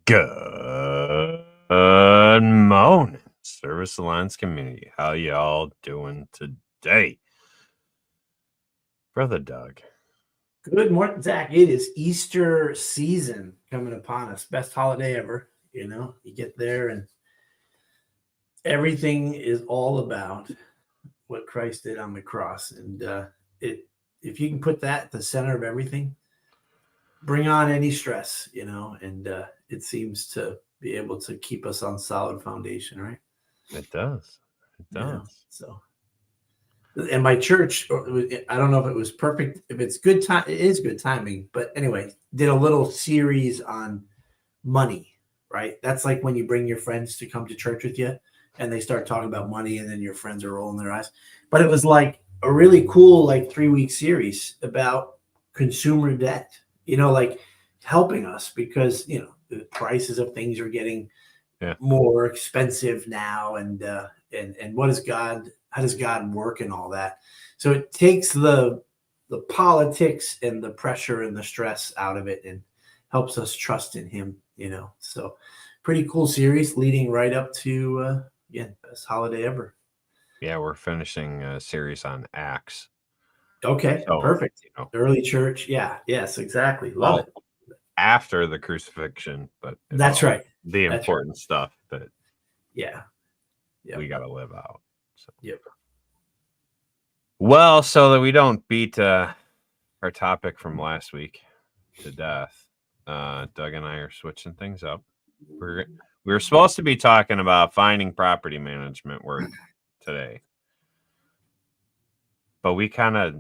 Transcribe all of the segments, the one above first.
Good morning, Service Alliance community. How y'all doing today? Brother Doug. Good morning, Zach. It is Easter season coming upon us. Best holiday ever. You get there and everything is all about what Christ did on the cross. And if you can put that at the center of everything, bring on any stress, and it seems to be able to keep us on solid foundation, right? It does. It does. So, and my church, I don't know if it was perfect. If it's good time, it is good timing. But anyway, did a little series on money, right? That's like when you bring your friends to come to church with you and they start talking about money and then your friends are rolling their eyes. But it was like a really cool, 3-week series about consumer debt, like helping us because, the prices of things are getting more expensive now. And what is God, how does God work and all that? So it takes the politics and the pressure and the stress out of it and helps us trust in him, so pretty cool series leading right up to best holiday ever. Yeah, we're finishing a series on Acts. Okay, so, perfect. Early church. Yes, exactly. Love it. After the crucifixion, but that's right. The important stuff that we got to live out. So. Yep. Well, so that we don't beat our topic from last week to death, Doug and I are switching things up. We were supposed to be talking about finding property management work today, but we kind of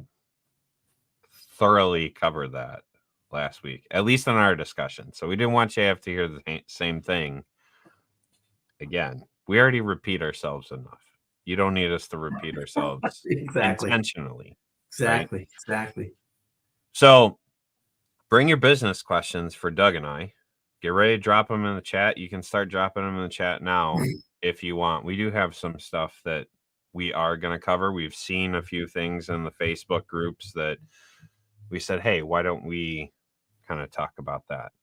thoroughly covered that last week, at least in our discussion. So we didn't want you to have to hear the same thing again. We already repeat ourselves enough. You don't need us to repeat ourselves intentionally. Exactly. Right? Exactly. So bring your business questions for Doug and I. Get ready to drop them in the chat. You can start dropping them in the chat now if you want. We do have some stuff that we are going to cover. We've seen a few things in the Facebook groups that we said, hey, why don't we kind of talk about that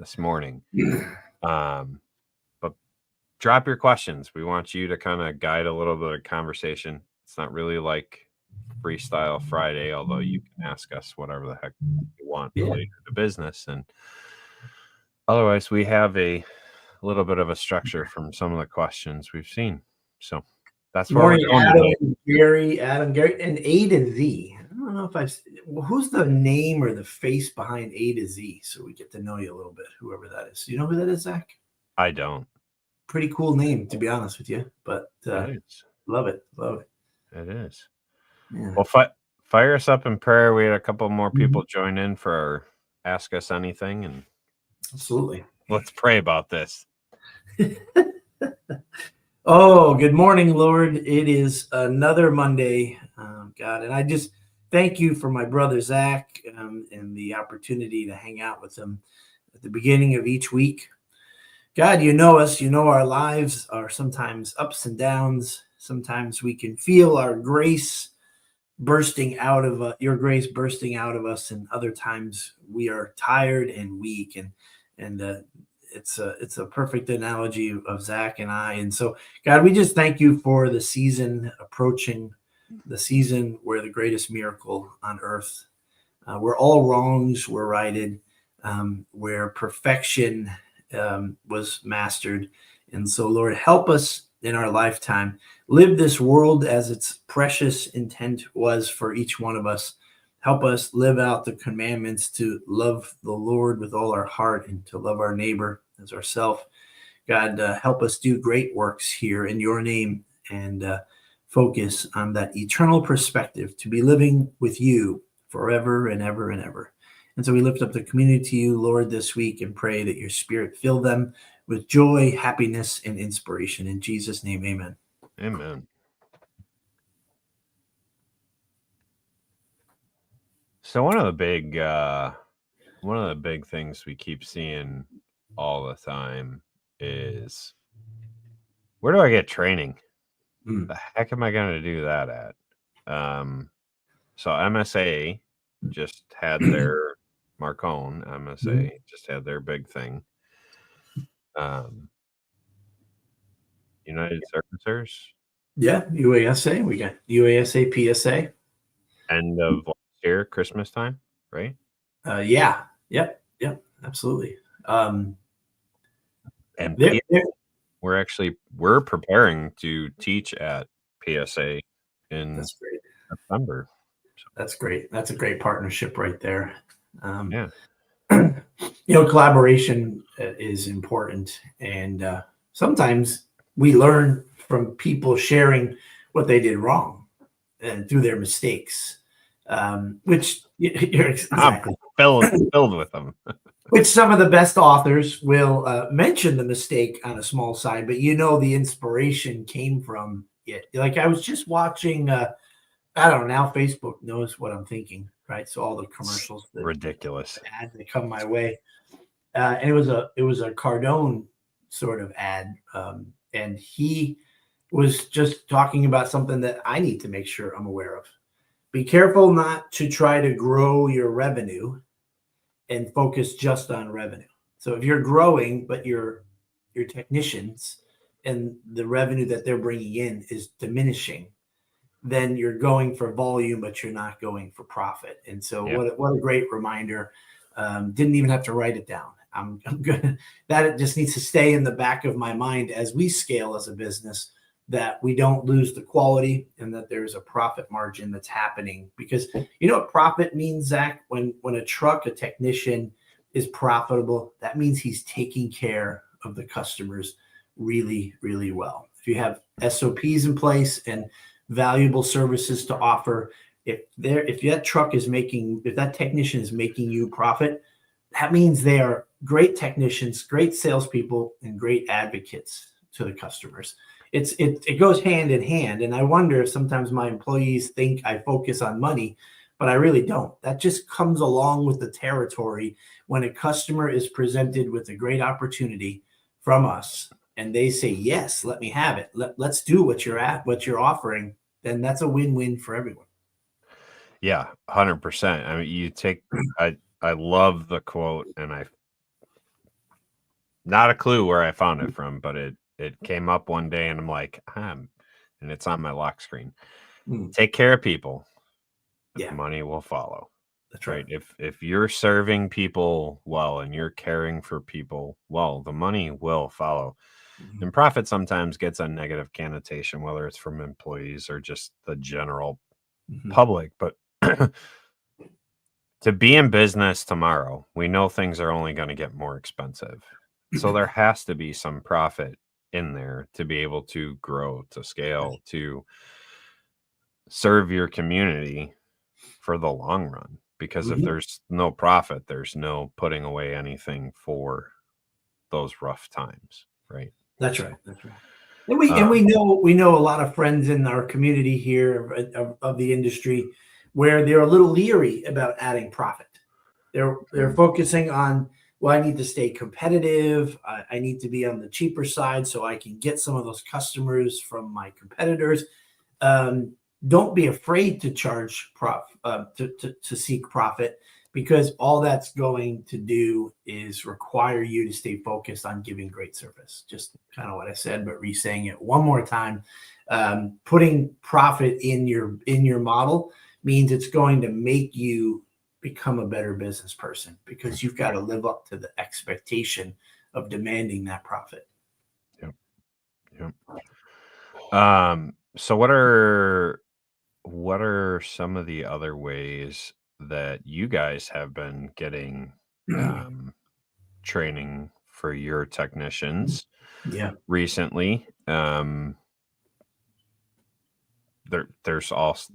this morning? But drop your questions. We want you to kind of guide a little bit of conversation. It's not really like Freestyle Friday, although you can ask us whatever the heck you want related to business. And otherwise, we have a little bit of a structure from some of the questions we've seen. So that's where we're going today. Adam, Gary, and A to Z. I don't know if who's the name or the face behind A to Z, so we get to know you a little bit, whoever that is. Do you know who that is, Zach? I don't. Pretty cool name, to be honest with you, but love it. It is. Yeah. Well, fire us up in prayer. We had a couple more people join in for our Ask Us Anything, and absolutely. Let's pray about this. Oh, good morning, Lord. It is another Monday, God, and I just thank you for my brother Zach and the opportunity to hang out with him at the beginning of each week. God, you know us, you know our lives are sometimes ups and downs. Sometimes we can feel our grace bursting out of your grace bursting out of us, and other times we are tired and weak, and it's a perfect analogy of Zach and I. And so, God, we just thank you for the season approaching, the season where the greatest miracle on earth, where all wrongs were righted, where perfection was mastered. And so, Lord, help us in our lifetime live this world as its precious intent was for each one of us. Help us live out the commandments to love the Lord with all our heart and to love our neighbor as ourselves. God, help us do great works here in your name and focus on that eternal perspective to be living with you forever and ever and ever. And so we lift up the community to you, Lord, this week and pray that your spirit fill them with joy, happiness, and inspiration. In Jesus' name, amen. Amen. So one of the big things we keep seeing all the time is, where do I get training? The heck am I going to do that at? So MSA just had their Marcone. MSA just had their big thing. Um, United Servicers, Yeah, UASA. We got UASA, PSA. end of last year, Christmas time, right? Yeah. Yep. Absolutely. And They're, they're, we're preparing to teach at PSA in that's great. September. That's great. That's a great partnership right there. Yeah. Collaboration is important, and sometimes we learn from people sharing what they did wrong and through their mistakes, which you're exactly filled with them. Which some of the best authors will mention the mistake on a small side, but the inspiration came from it. Like I was just watching. I don't know. Now Facebook knows what I'm thinking, right? So all the commercials, Ridiculous ads that come my way, and it was a Cardone sort of ad, and he was just talking about something that I need to make sure I'm aware of. Be careful not to try to grow your revenue and focus just on revenue. So if you're growing, but your technicians and the revenue that they're bringing in is diminishing, then you're going for volume, but you're not going for profit. And so what a great reminder. Didn't even have to write it down. I'm gonna, that it just needs to stay in the back of my mind as we scale as a business, that we don't lose the quality and that there's a profit margin that's happening. Because you know what profit means, Zach? When a technician is profitable, that means he's taking care of the customers really, really well. If you have SOPs in place and valuable services to offer, if that technician is making you profit, that means they are great technicians, great salespeople, and great advocates to the customers. It goes hand in hand. And I wonder if sometimes my employees think I focus on money, but I really don't. That just comes along with the territory. When a customer is presented with a great opportunity from us and they say, yes, let me have it. Let's do what you're offering. Then that's a win-win for everyone. Yeah, 100%. I mean, I love the quote, and not a clue where I found it from, but it came up one day and I'm like, and it's on my lock screen. Take care of people. Yeah. Money will follow. That's right. If you're serving people well and you're caring for people well, the money will follow. And profit sometimes gets a negative connotation, whether it's from employees or just the general public. But to be in business tomorrow, we know things are only going to get more expensive. So there has to be some profit in there to be able to grow, to scale, to serve your community for the long run. Because if there's no profit, there's no putting away anything for those rough times, right? That's right. And we know a lot of friends in our community here of the industry where they're a little leery about adding profit. They're focusing on, well, I need to stay competitive. I need to be on the cheaper side so I can get some of those customers from my competitors. Don't be afraid to charge to seek profit, because all that's going to do is require you to stay focused on giving great service. Just kind of what I said, but re-saying it one more time. Putting profit in your model means it's going to make you become a better business person, because you've got to live up to the expectation of demanding that profit. Yep. So what are some of the other ways that you guys have been getting training for your technicians recently? There's also,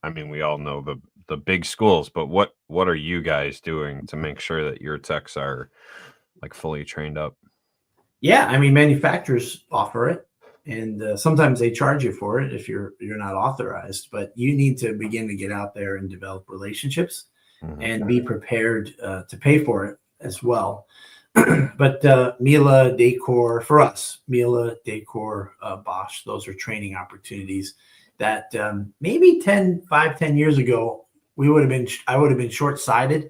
I mean, we all know the big schools, but what are you guys doing to make sure that your techs are like fully trained up? Yeah, I mean, manufacturers offer it, and sometimes they charge you for it if you're not authorized. But you need to begin to get out there and develop relationships and be prepared to pay for it as well. But Miele, Dacor, for us, Miele, Dacor, Bosch, those are training opportunities that maybe 10 years ago, I would have been short-sighted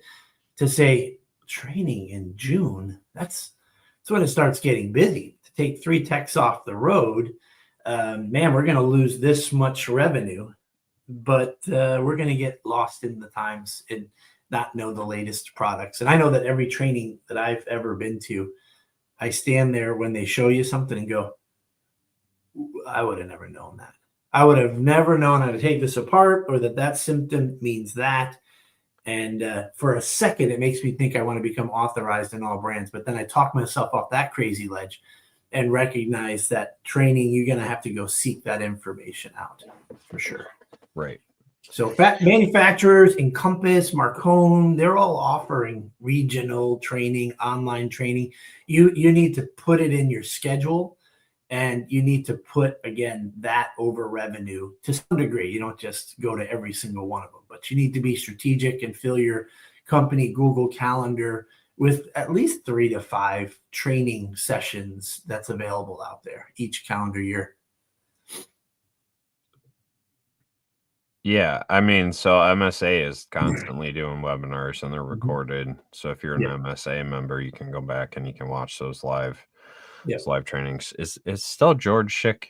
to say training in June. That's It's when it starts getting busy. To take 3 techs off the road, man, we're going to lose this much revenue, but we're going to get lost in the times and not know the latest products. And I know that every training that I've ever been to, I stand there when they show you something and go, I would have never known that. I would have never known how to take this apart, or that symptom means that. And for a second, it makes me think I want to become authorized in all brands. But then I talk myself off that crazy ledge and recognize that training, you're going to have to go seek that information out for sure. Right. So manufacturers, Encompass, Marcone, they're all offering regional training, online training. You need to put it in your schedule, and you need to put, again, that over revenue to some degree. You don't just go to every single one of them, but you need to be strategic and fill your company Google Calendar with at least 3 to 5 training sessions that's available out there each calendar year. Yeah, I mean, so MSA is constantly doing webinars and they're recorded. So if you're an MSA member, you can go back and you can watch those live trainings. Is still George Schick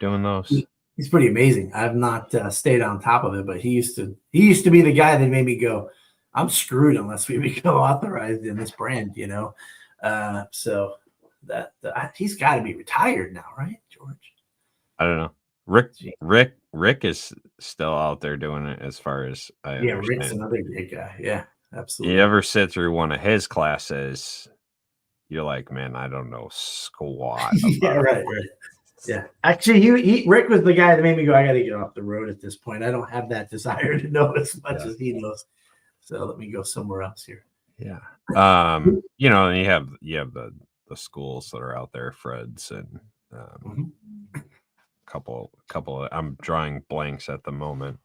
doing those? He's pretty amazing. I've not stayed on top of it, but he used to be the guy that made me go, I'm screwed unless we become authorized in this brand, you know? So that he's got to be retired now, right, George? I don't know. Rick is still out there doing it, as far as I understand. Rick's another great guy. Yeah, absolutely. You ever sit through one of his classes, you're like, man, I don't know squat. Yeah, right. Yeah, actually, Rick was the guy that made me go, I got to get off the road at this point. I don't have that desire to know as much as he knows. So let me go somewhere else here. Yeah. You know, and you have the schools that are out there, Fred's and couple of, I'm drawing blanks at the moment.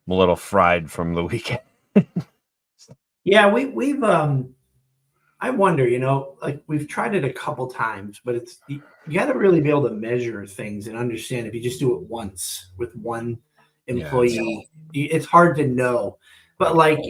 I'm a little fried from the weekend. Yeah, we've I wonder, you know, like we've tried it a couple times, but it's you got to really be able to measure things and understand. If you just do it once with one employee, it's hard to know. But like,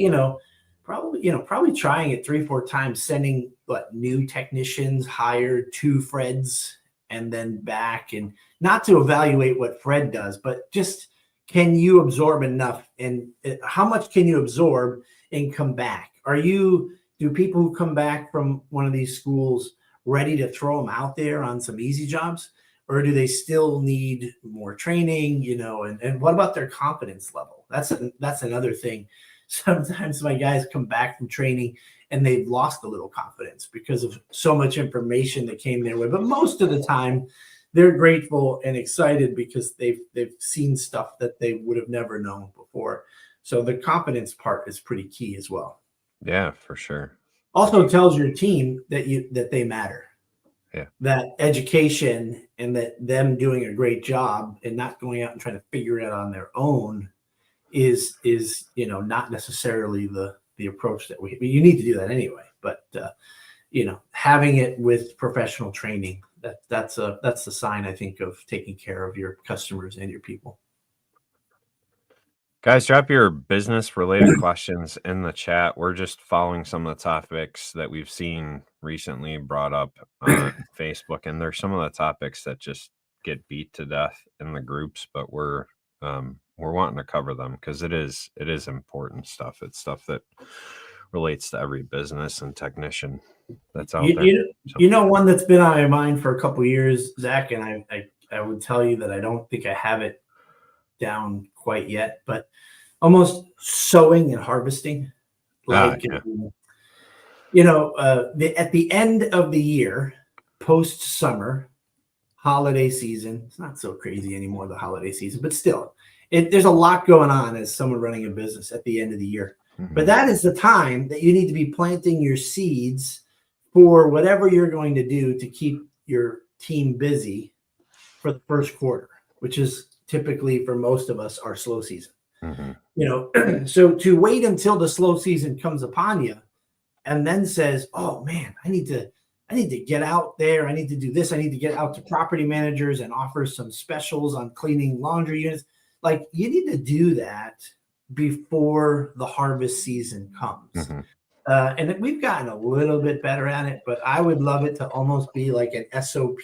probably trying it 3-4 times, sending new technicians, hired to Fred's and then back, and not to evaluate what Fred does, but just, can you absorb enough, and how much can you absorb and come back? Do people who come back from one of these schools ready to throw them out there on some easy jobs, or do they still need more training, and what about their confidence level? That's another thing. Sometimes my guys come back from training and they've lost a little confidence because of so much information that came their way. But most of the time, they're grateful and excited because they've seen stuff that they would have never known before. So the confidence part is pretty key as well. Yeah, for sure. Also tells your team that they matter. Yeah. That education and that them doing a great job and not going out and trying to figure it out on their own is not necessarily the approach that you need to do that anyway. But having it with professional training, that's the sign, I think, of taking care of your customers and your people. Guys, drop your business related questions in the chat. We're just following some of the topics that we've seen recently brought up on Facebook, and there's some of the topics that just get beat to death in the groups, but we're wanting to cover them because it is important stuff. It's stuff that relates to every business and technician that's out there. One that's been on my mind for a couple of years, Zach, and I would tell you that I don't think I have it down quite yet, but almost sowing and harvesting. At the end of the year, post summer, holiday season, it's not so crazy anymore, the holiday season, but still, there's a lot going on as someone running a business at the end of the year. Mm-hmm. But that is the time that you need to be planting your seeds for whatever you're going to do to keep your team busy for the first quarter, which is typically for most of us our slow season. Mm-hmm. So to wait until the slow season comes upon you and then says, oh man, I need to get out there. I need to do this. I need to get out to property managers and offer some specials on cleaning laundry units. Like, you need to do that before the harvest season comes. Mm-hmm. And we've gotten a little bit better at it, but I would love it to almost be like an SOP,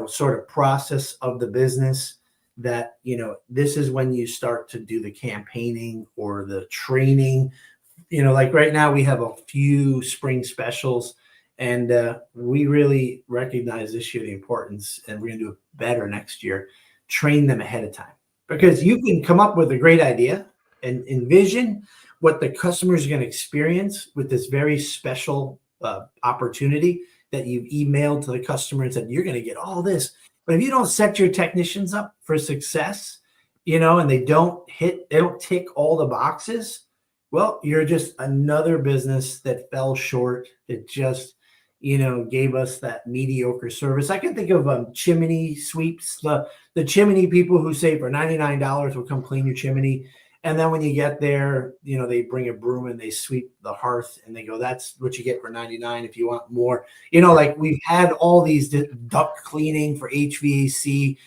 sort of process of the business that, this is when you start to do the campaigning or the training. Like right now we have a few spring specials, and we really recognize this year the importance, and we're going to do it better next year. Train them ahead of time, because you can come up with a great idea and envision what the customers are going to experience with this very special opportunity that you've emailed to the customer and said, you're going to get all this. But if you don't set your technicians up for success, and they don't tick all the boxes, well, you're just another business that fell short. It just, gave us that mediocre service. I can think of chimney sweeps, the chimney people who say for $99 will come clean your chimney. And then when you get there, they bring a broom and they sweep the hearth and they go, that's what you get for $99 if you want more. Like we've had all these duct cleaning for HVAC.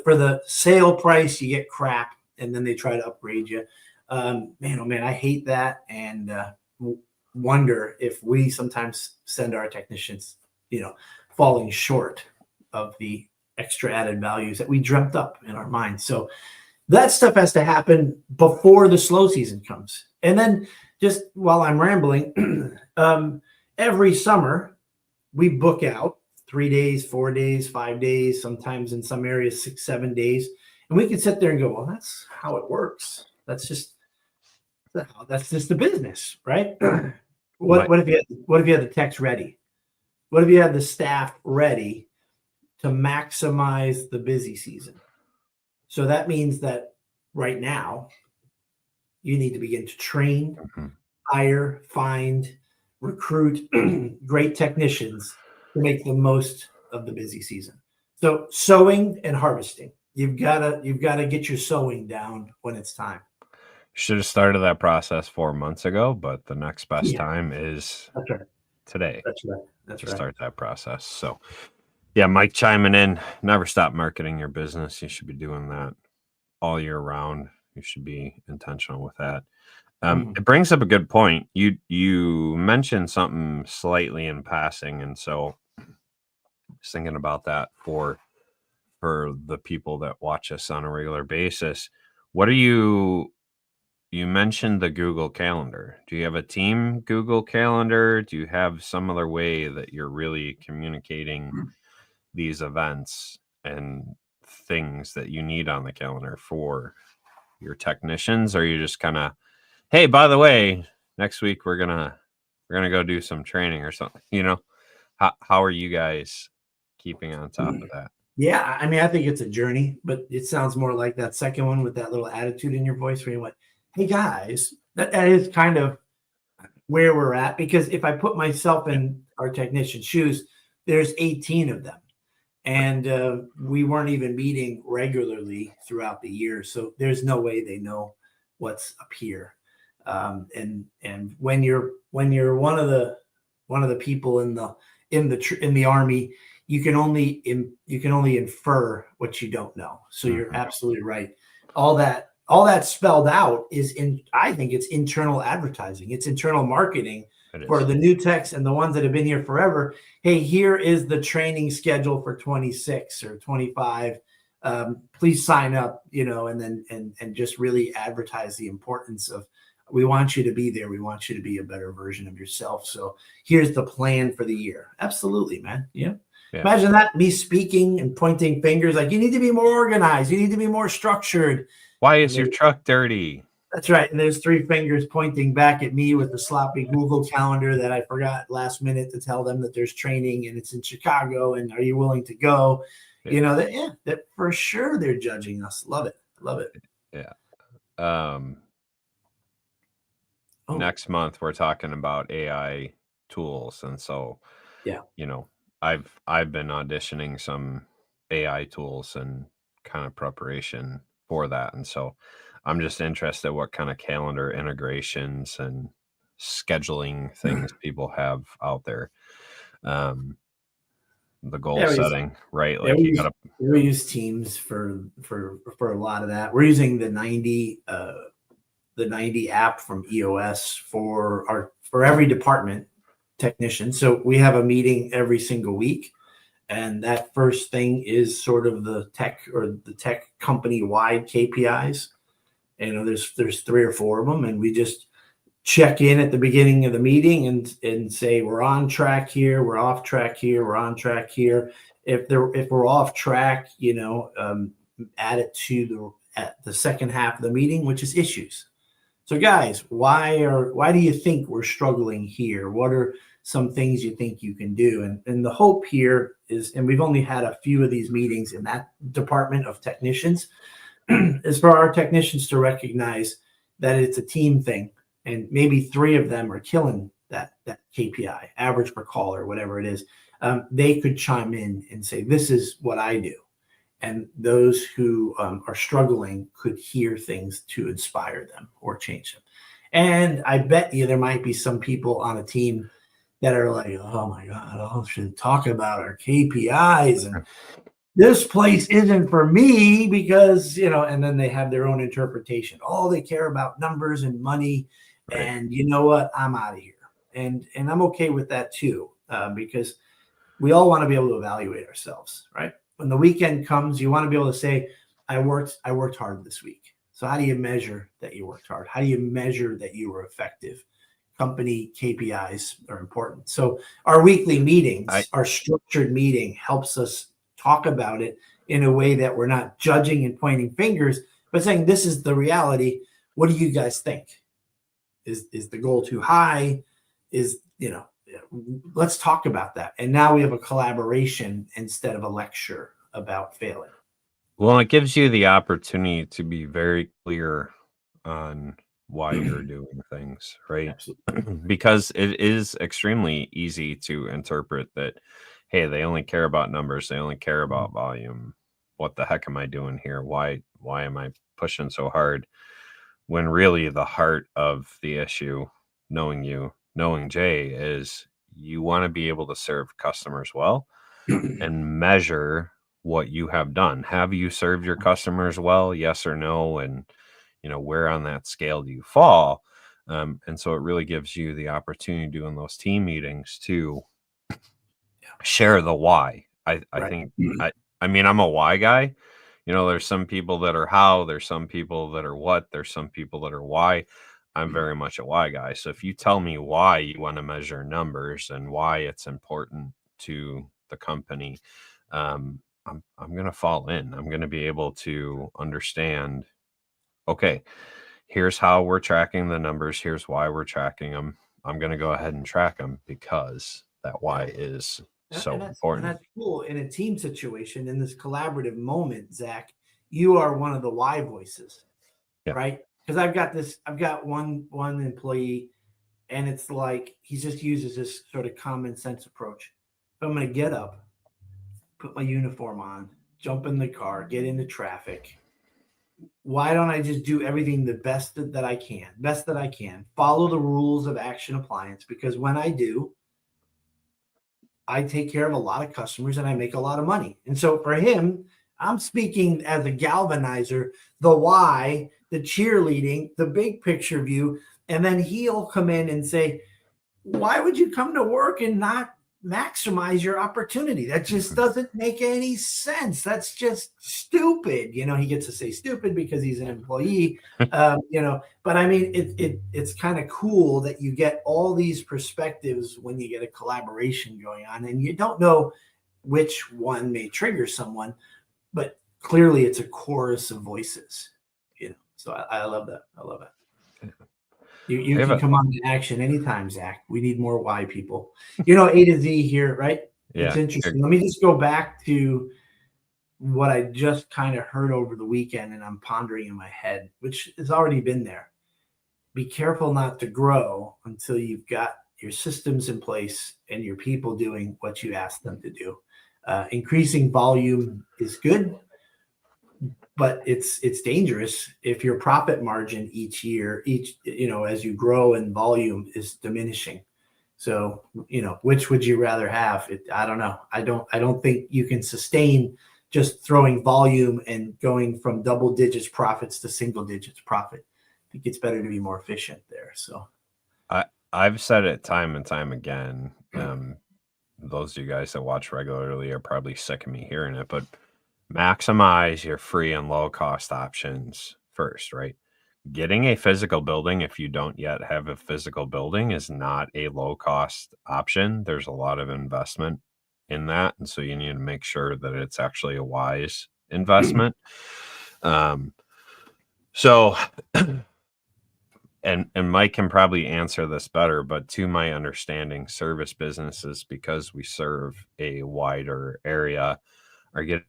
For the sale price, you get crap, and then they try to upgrade you. Man, oh man, I hate that, and wonder if we sometimes send our technicians, falling short of the extra added values that we dreamt up in our minds. So that stuff has to happen before the slow season comes. And then, just while I'm rambling, every summer we book out 3 days, 4 days, 5 days, sometimes in some areas 6, 7 days. And we can sit there and go, well, that's how it works. That's just the business, right? What if you had the techs ready? What if you had the staff ready to maximize the busy season? So that means that right now you need to begin to train, hire, find, recruit great technicians to make the most of the busy season. So sowing and harvesting, you've got to get your sowing down when it's time. Should have started that process 4 months ago, but the next best time is today. That's right. To start that process. So yeah, Mike chiming in, never stop marketing your business. You should be doing that all year round. You should be intentional with that. It brings up a good point. You mentioned something slightly in passing, and so just thinking about that for the people that watch us on a regular basis. What are you mentioned the Google Calendar. Do you have a team Google Calendar? Do you have some other way that you're really communicating these events and things that you need on the calendar for your technicians? Or are you just kind of, hey, by the way, next week we're gonna go do some training or something? How are you guys keeping on top of that? Yeah, I mean, I think it's a journey, but it sounds more like that second one with that little attitude in your voice where you went, hey guys, that is kind of where we're at. Because if I put myself in our technician's shoes, there's 18 of them. And we weren't even meeting regularly throughout the year. So there's no way they know what's up here. And when you're one of the people in the Army, you can only infer what you don't know. So you're absolutely right. All that spelled out is I think it's internal advertising. It's internal marketing for the new techs and the ones that have been here forever. Hey, here is the training schedule for 26 or 25. Please sign up, and just really advertise the importance of, we want you to be there. We want you to be a better version of yourself. So here's the plan for the year. Absolutely, man. Yeah. Imagine that, me speaking and pointing fingers like, you need to be more organized. You need to be more structured. Why is your truck dirty? That's right. And there's 3 fingers pointing back at me with the sloppy Google Calendar that I forgot last minute to tell them that there's training and it's in Chicago and are you willing to go? Yeah. That for sure they're judging us. Love it. Yeah. Next month we're talking about AI tools, and so I've been auditioning some AI tools and kind of preparation for that, and so I'm just interested what kind of calendar integrations and scheduling things people have out there. The goal setting, right? Like we use Teams for a lot of that. We're using the the 90 app from EOS for every department technician. So we have a meeting every single week. And that first thing is sort of the tech company wide KPIs. There's 3 or 4 of them, and we just check in at the beginning of the meeting and say we're on track here, we're off track here, we're on track here. If we're off track, add it to the second half of the meeting, which is issues. So guys, why do you think we're struggling here? What are some things you think you can do? And the hope here is, and we've only had a few of these meetings in that department of technicians, is for our technicians to recognize that it's a team thing, and maybe 3 of them are killing that KPI, average per call or whatever it is. They could chime in and say, this is what I do. And those who are struggling could hear things to inspire them or change them. And I bet you there might be some people on a team that are like, oh my God, I should talk about our KPIs, and this place isn't for me because, and then they have their own interpretation. Oh, they care about numbers and money. Right. And you know what? I'm out of here. And I'm okay with that too, because we all want to be able to evaluate ourselves, right? When the weekend comes, you want to be able to say, I worked hard this week. So how do you measure that you worked hard? How do you measure that you were effective? Company KPIs are important. So our weekly meetings, our structured meeting helps us talk about it in a way that we're not judging and pointing fingers, but saying, this is the reality. What do you guys think? Is the goal too high? Let's talk about that. And now we have a collaboration instead of a lecture about failing. Well, it gives you the opportunity to be very clear on why you're doing things, right? Absolutely. Because it is extremely easy to interpret that, hey, they only care about numbers, they only care about volume. What the heck am I doing here? Why am I pushing so hard? When really the heart of the issue, knowing Jay, is you want to be able to serve customers well and measure what you have done. Have you served your customers well? Yes or no? And where on that scale do you fall? And so it really gives you the opportunity doing those team meetings to share the why. I think, I'm a why guy. There's some people that are how, there's some people that are what, there's some people that are why. I'm very much a why guy. So if you tell me why you want to measure numbers and why it's important to the company, I'm going to fall in. I'm going to be able to understand, okay, here's how we're tracking the numbers. Here's why we're tracking them. I'm going to go ahead and track them because that why is so important. And that's cool. In a team situation, in this collaborative moment, Zach, you are one of the why voices, right? Because I've got one employee, and it's like he just uses this sort of common sense approach. I'm going to get up, put my uniform on, jump in the car, get into traffic. Why don't I just do everything the best that I can, follow the rules of Action Appliance? Because when I do, I take care of a lot of customers and I make a lot of money. And so for him, I'm speaking as a galvanizer, the why, the cheerleading, the big picture view. And then he'll come in and say, why would you come to work and not maximize your opportunity? That just doesn't make any sense. That's just stupid. He gets to say stupid because he's an employee, but I mean, it's kind of cool that you get all these perspectives when you get a collaboration going on, and you don't know which one may trigger someone, but clearly it's a chorus of voices, so I love that. I love it. You can come on to Action anytime, Zach. We need more why people. A to Z here, right? Yeah. It's interesting. Let me just go back to what I just kind of heard over the weekend, and I'm pondering in my head, which has already been there. Be careful not to grow until you've got your systems in place and your people doing what you ask them to do. Increasing volume is good, but it's dangerous if your profit margin each year, as you grow and volume is diminishing. So, which would you rather have? I don't know. I don't think you can sustain just throwing volume and going from double digits profits to single digits profit. think it's better to be more efficient there. So I've said it time and time again. Those of you guys that watch regularly are probably sick of me hearing it, but maximize your free and low cost options first, right? Getting a physical building, if you don't yet have a physical building, is not a low cost option. There's a lot of investment in that. And so you need to make sure that it's actually a wise investment. So, and Mike can probably answer this better, but to my understanding, service businesses, because we serve a wider area, are getting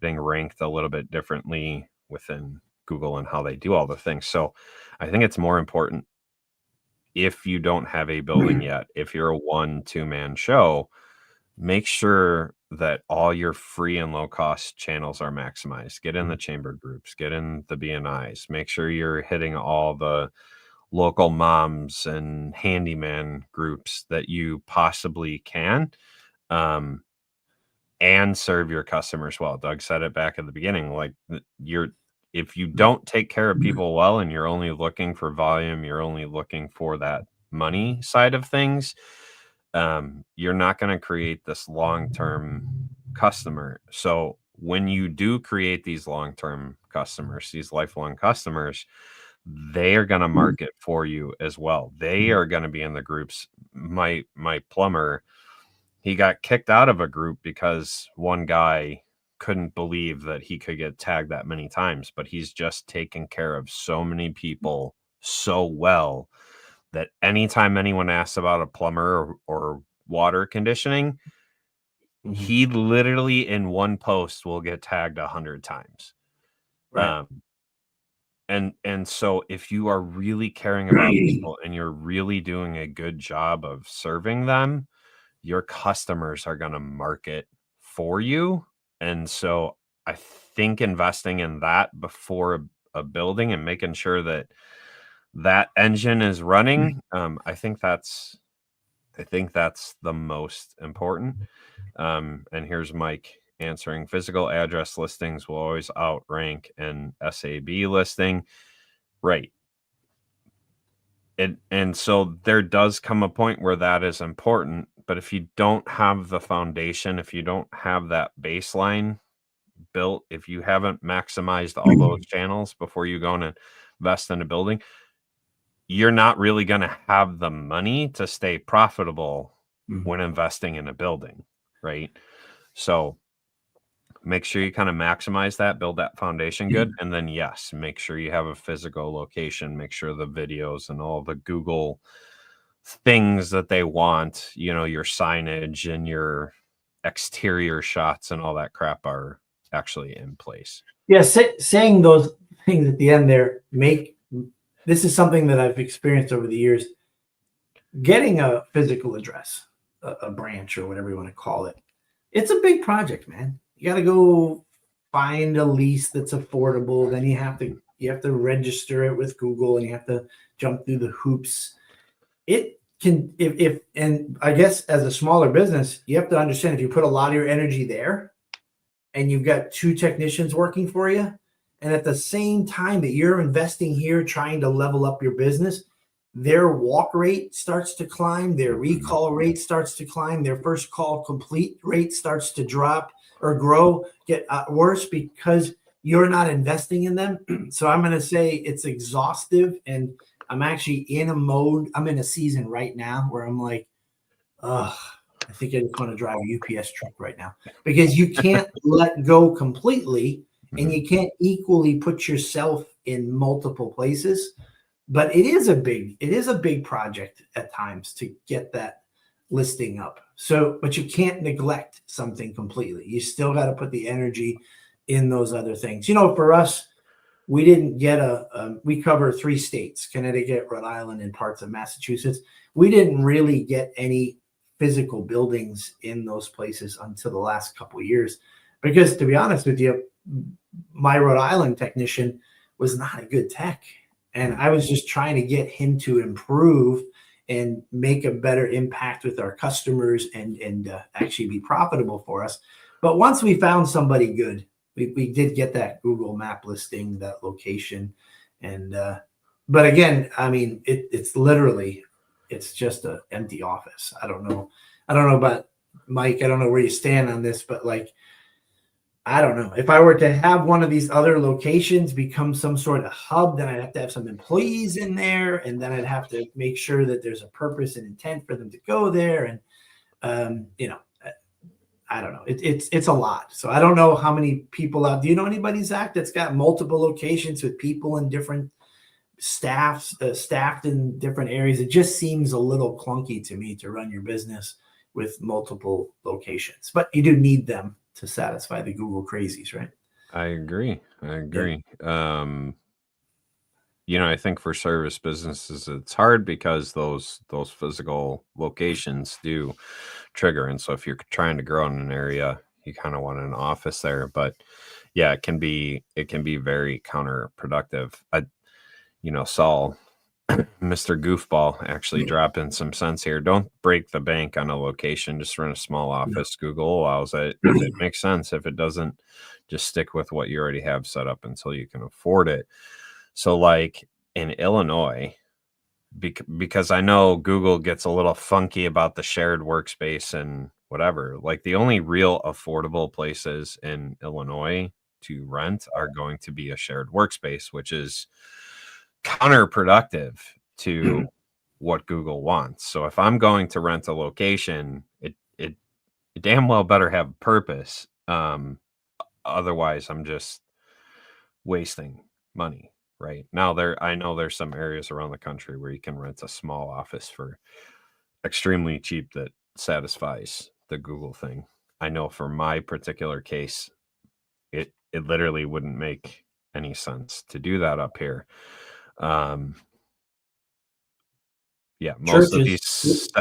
ranked a little bit differently within Google and how they do all the things. So I think it's more important, if you don't have a building yet, if you're a 1-2-man show, make sure that all your free and low cost channels are maximized. Get in the chamber groups, get in the BNIs, make sure you're hitting all the local moms and handyman groups that you possibly can, and serve your customers well. Doug said it back at the beginning, like, if you don't take care of people well and you're only looking for volume, you're only looking for that money side of things, you're not going to create this long-term customer. So when you do create these long-term customers, these lifelong customers, they are going to market for you as well. They are going to be in the groups. My plumber, he got kicked out of a group because one guy couldn't believe that he could get tagged that many times, but he's just taken care of so many people so well that anytime anyone asks about a plumber or water conditioning, he literally in one post will get tagged 100 times. Right. And so if you are really caring about people and you're really doing a good job of serving them, your customers are going to market for you. And so I think investing in that before a building and making sure that that engine is running, I think that's the most important. And here's Mike answering: physical address listings will always outrank an SAB listing. Right. And so there does come a point where that is important, but if you don't have the foundation, if you don't have that baseline built, if you haven't maximized all those channels before you go and invest in a building, you're not really going to have the money to stay profitable when investing in a building, right? So make sure you kind of maximize that, build that foundation good, and then yes, make sure you have a physical location, make sure the videos and all the Google things that they want, your signage and your exterior shots and all that crap are actually in place. Yeah, saying those things at the end there, this is something that I've experienced over the years. Getting a physical address, a branch or whatever you want to call it, it's a big project, man. You got to go find a lease that's affordable. Then you have to register it with Google, and you have to jump through the hoops. It can, and I guess as a smaller business, you have to understand, if you put a lot of your energy there and you've got 2 technicians working for you, and at the same time that you're investing here trying to level up your business, their walk rate starts to climb, their recall rate starts to climb, their first call complete rate starts to drop or grow, get worse, because you're not investing in them. So I'm going to say it's exhaustive, and I'm actually in a mode. I'm in a season right now where I'm like, I think I just want to drive a UPS truck right now, because you can't let go completely, and you can't equally put yourself in multiple places. But it is a big project at times to get that listing up. So, but you can't neglect something completely. You still got to put the energy in those other things. For us, we didn't get we cover 3 states, Connecticut, Rhode Island, and parts of Massachusetts. We didn't really get any physical buildings in those places until the last couple of years, because, to be honest with you, my Rhode Island technician was not a good tech. And I was just trying to get him to improve and make a better impact with our customers and actually be profitable for us. But once we found somebody good, we did get that Google map listing, that location. And but again, I mean, it's literally, it's just an empty office. I don't know about Mike. I don't know where you stand on this, but like, I don't know. If I were to have one of these other locations become some sort of hub, then I'd have to have some employees in there, and then I'd have to make sure that there's a purpose and intent for them to go there. And I don't know. It's a lot. So I don't know how many people out. Do you know anybody, Zach, that's got multiple locations with people in different staffed in different areas? It just seems a little clunky to me to run your business with multiple locations, but you do need them to satisfy the Google crazies, right? I agree. I think for service businesses, it's hard because those physical locations do trigger. And so if you're trying to grow in an area, you kind of want an office there. But yeah, it can be very counterproductive. I saw Mr. Goofball actually drop in some sense here. Don't break the bank on a location. Just run a small office. Google allows it. If it makes sense. If it doesn't, just stick with what you already have set up until you can afford it. So like in Illinois, because I know Google gets a little funky about the shared workspace and whatever, like the only real affordable places in Illinois to rent are going to be a shared workspace, which is counterproductive to what Google wants. So if I'm going to rent a location, it damn well better have purpose. Otherwise I'm just wasting money. Right now, I know there's some areas around the country where you can rent a small office for extremely cheap that satisfies the Google thing. I know for my particular case, it literally wouldn't make any sense to do that up here. Most of these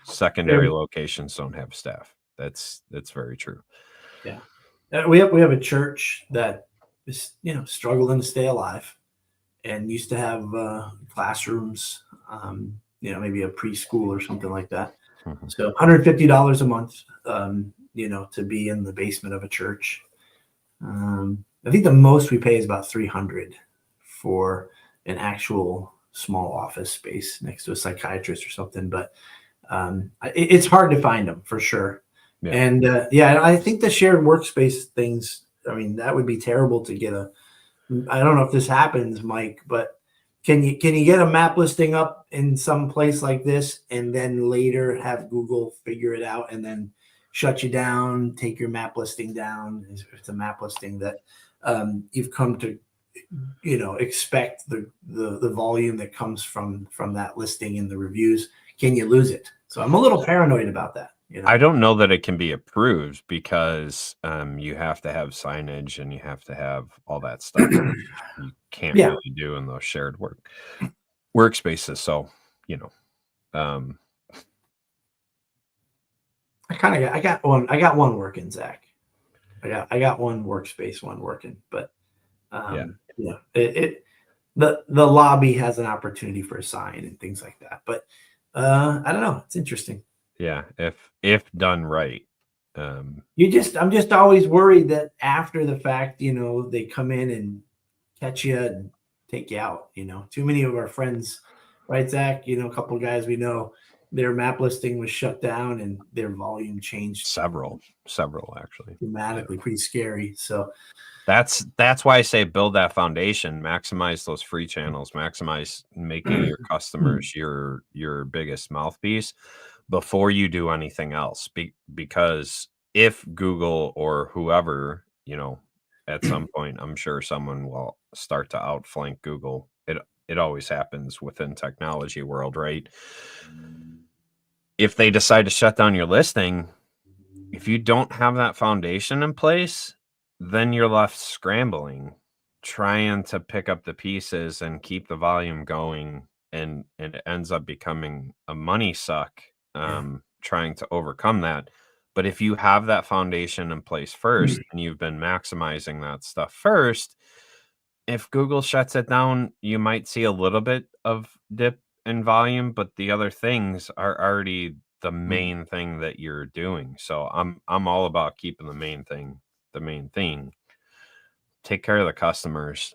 secondary locations don't have staff. That's very true. Yeah, we have a church that is struggling to stay alive, and used to have classrooms, maybe a preschool or something like that. Mm-hmm. So $150 a month, to be in the basement of a church. I think the most we pay is about $300 for an actual small office space next to a psychiatrist or something. But it's hard to find them for sure. Yeah. And I think the shared workspace things, I mean, that would be terrible to get I don't know if this happens, Mike, but can you get a map listing up in some place like this and then later have Google figure it out and then shut you down, take your map listing down? It's a map listing that you've come to, expect the volume that comes from that listing in the reviews. Can you lose it? So I'm a little paranoid about that. I don't know that it can be approved because you have to have signage and you have to have all that stuff. You can't really do in those shared workspaces. So, I got one working, Zach. I got one workspace, one working, but the lobby has an opportunity for a sign and things like that. But I don't know. It's interesting. Yeah, if done right. I'm just always worried that after the fact, they come in and catch you and take you out. Too many of our friends, right, Zach? A couple of guys we know, their map listing was shut down and their volume changed. Several actually. Dramatically, pretty scary. So that's why I say build that foundation, maximize those free channels, maximize making your customers your biggest mouthpiece before you do anything else. Because if Google or whoever, at some point, I'm sure someone will start to outflank Google. It always happens within technology world, right? If they decide to shut down your listing, if you don't have that foundation in place, then you're left scrambling, trying to pick up the pieces and keep the volume going, and it ends up becoming a money suck. Trying to overcome that. But if you have that foundation in place first and you've been maximizing that stuff first, if Google shuts it down, you might see a little bit of dip in volume, but the other things are already the main thing that you're doing. So I'm all about keeping the main thing the main thing. Take care of the customers,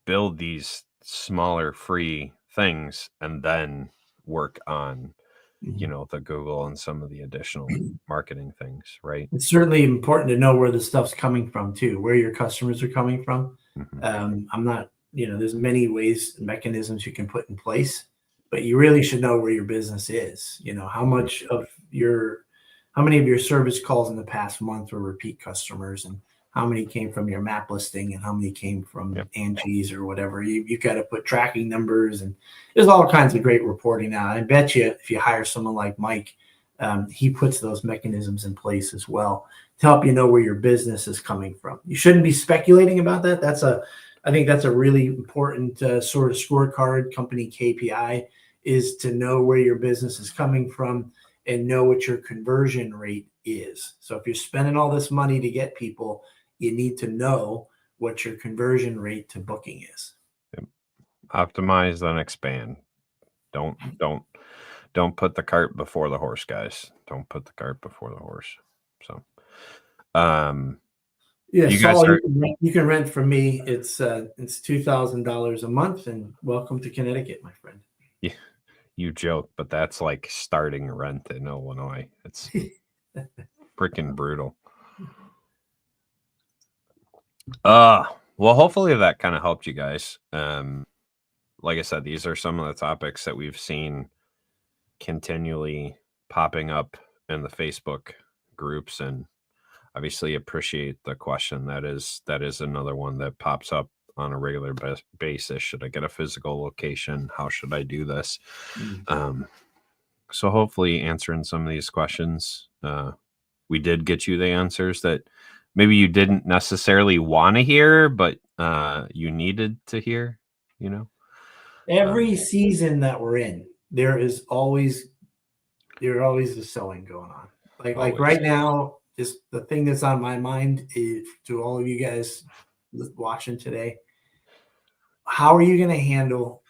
build these smaller free things, and then work on, you know, the Google and some of the additional marketing things, right? It's certainly important to know where the stuff's coming from too, where your customers are coming from. I'm not, you know, there's many ways and mechanisms you can put in place, but you really should know where your business is. You know, how many of your service calls in the past month were repeat customers, and how many came from your map listing, and how many came from Angie's or whatever. You got to put tracking numbers, and there's all kinds of great reporting now. I bet you if you hire someone like Mike, he puts those mechanisms in place as well to help you know where your business is coming from. You shouldn't be speculating about that. I think that's a really important sort of scorecard, company KPI, is to know where your business is coming from and know what your conversion rate is. So if you're spending all this money to get people, you need to know what your conversion rate to booking is. Optimize, then expand. Don't put the cart before the horse, guys. Don't put the cart before the horse. So, yeah, Saul, you can rent from me. It's $2,000 a month, and welcome to Connecticut, my friend. Yeah, you joke, but that's like starting rent in Illinois. It's freaking brutal. Well, hopefully that kind of helped you guys. Like I said, these are some of the topics that we've seen continually popping up in the Facebook groups, and obviously appreciate the question. That is another one that pops up on a regular basis. Should I get a physical location? How should I do this? So hopefully answering some of these questions, we did get you the answers that maybe you didn't necessarily want to hear, but you needed to hear, you know. Every season that we're in, there's always a selling going on. Like right now, just the thing that's on my mind is, to all of you guys watching today, how are you going to handle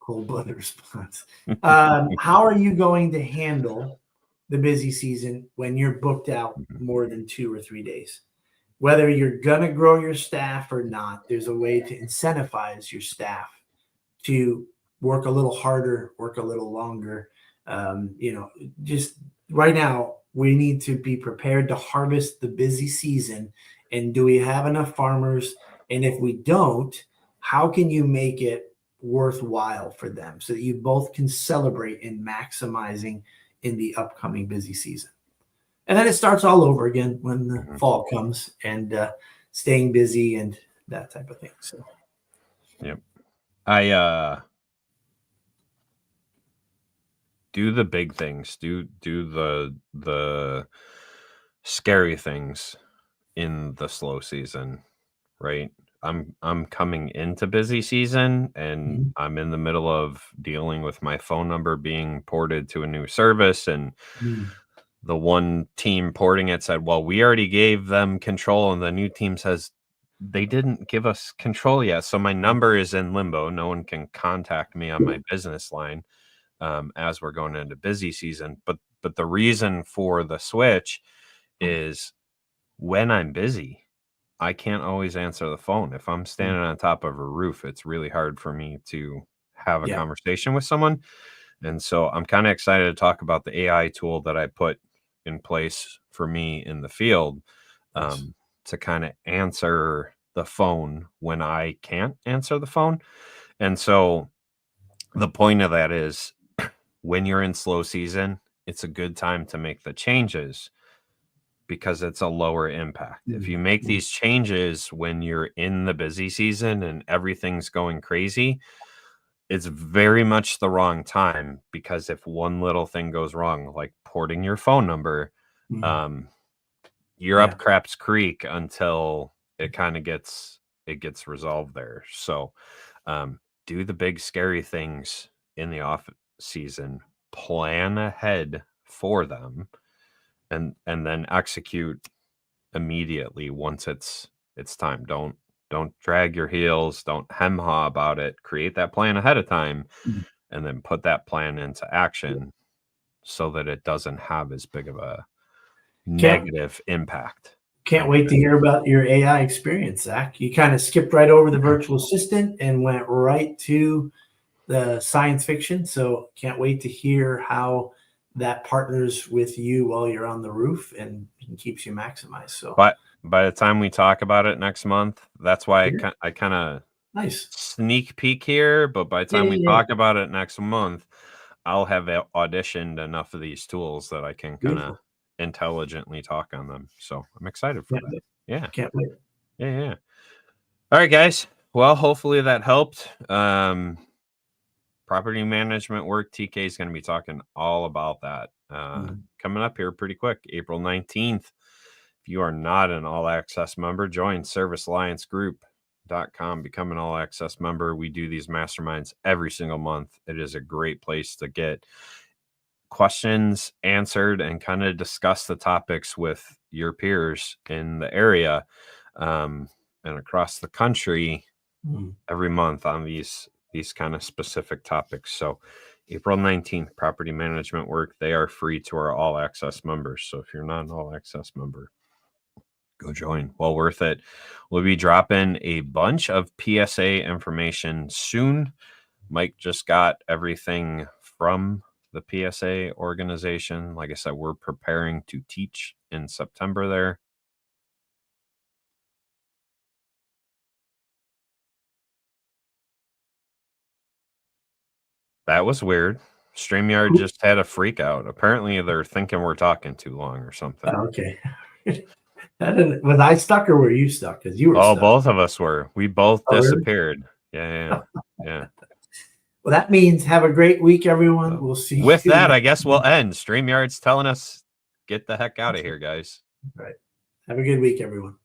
cold blooded response? How are you going to handle the busy season when you're booked out more than 2 or 3 days? Whether you're going to grow your staff or not, there's a way to incentivize your staff to work a little harder, work a little longer. You know, just right now, we need to be prepared to harvest the busy season. And do we have enough farmers? And if we don't, how can you make it worthwhile for them so that you both can celebrate in maximizing in the upcoming busy season? And then it starts all over again when the fall comes, and staying busy and that type of thing. So, yep. Do the big things, do the scary things in the slow season, right? I'm coming into busy season, and I'm in the middle of dealing with my phone number being ported to a new service, and the one team porting it said, well, we already gave them control, and the new team says they didn't give us control yet, so my number is in limbo. No one can contact me on my business line as we're going into busy season. But the reason for the switch is when I'm busy, I can't always answer the phone. If I'm standing on top of a roof, it's really hard for me to have a conversation with someone. And so I'm kind of excited to talk about the AI tool that I put in place for me in the field to kind of answer the phone when I can't answer the phone. And so the point of that is, when you're in slow season, it's a good time to make the changes because it's a lower impact. If you make these changes when you're in the busy season and everything's going crazy, it's very much the wrong time, because if one little thing goes wrong, like porting your phone number, you're up craps creek until it kind of gets resolved there. So do the big scary things in the off season, plan ahead for them, and then execute immediately once it's time. Don't drag your heels, don't hem-haw about it. Create that plan ahead of time, and then put that plan into action so that it doesn't have as big of a negative impact. Can't wait to hear about your AI experience, Zach. You kind of skipped right over the virtual assistant and went right to the science fiction. So can't wait to hear how that partners with you while you're on the roof and keeps you maximized. So, but by the time we talk about it next month, that's why yeah. I kind of Nice sneak peek here. But by the time we yeah. talk about it next month, I'll have auditioned enough of these tools that I can kind of intelligently talk on them. So I'm excited for that. Yeah. Can't wait. Yeah. All right, guys. Well, hopefully that helped. Property management work. TK is going to be talking all about that coming up here pretty quick, April 19th. If you are not an All Access member, join servicealliancegroup.com, become an All Access member. We do these masterminds every single month. It is a great place to get questions answered and kind of discuss the topics with your peers in the area and across the country every month on these kind of specific topics. So April 19th, property management work. They are free to our All Access members. So if you're not an All Access member, go join. Well worth it. We'll be dropping a bunch of PSA information soon. Mike just got everything from the PSA organization. Like I said, we're preparing to teach in September there. That was weird. StreamYard just had a freak out. Apparently they're thinking we're talking too long or something. Okay. Was I stuck or were you stuck? Because you were stuck. Both of us were. We both disappeared. Really? Yeah. Well, that means have a great week, everyone. We'll see you. With that, I guess we'll end. StreamYard's telling us, get the heck out of here, guys. All right. Have a good week, everyone.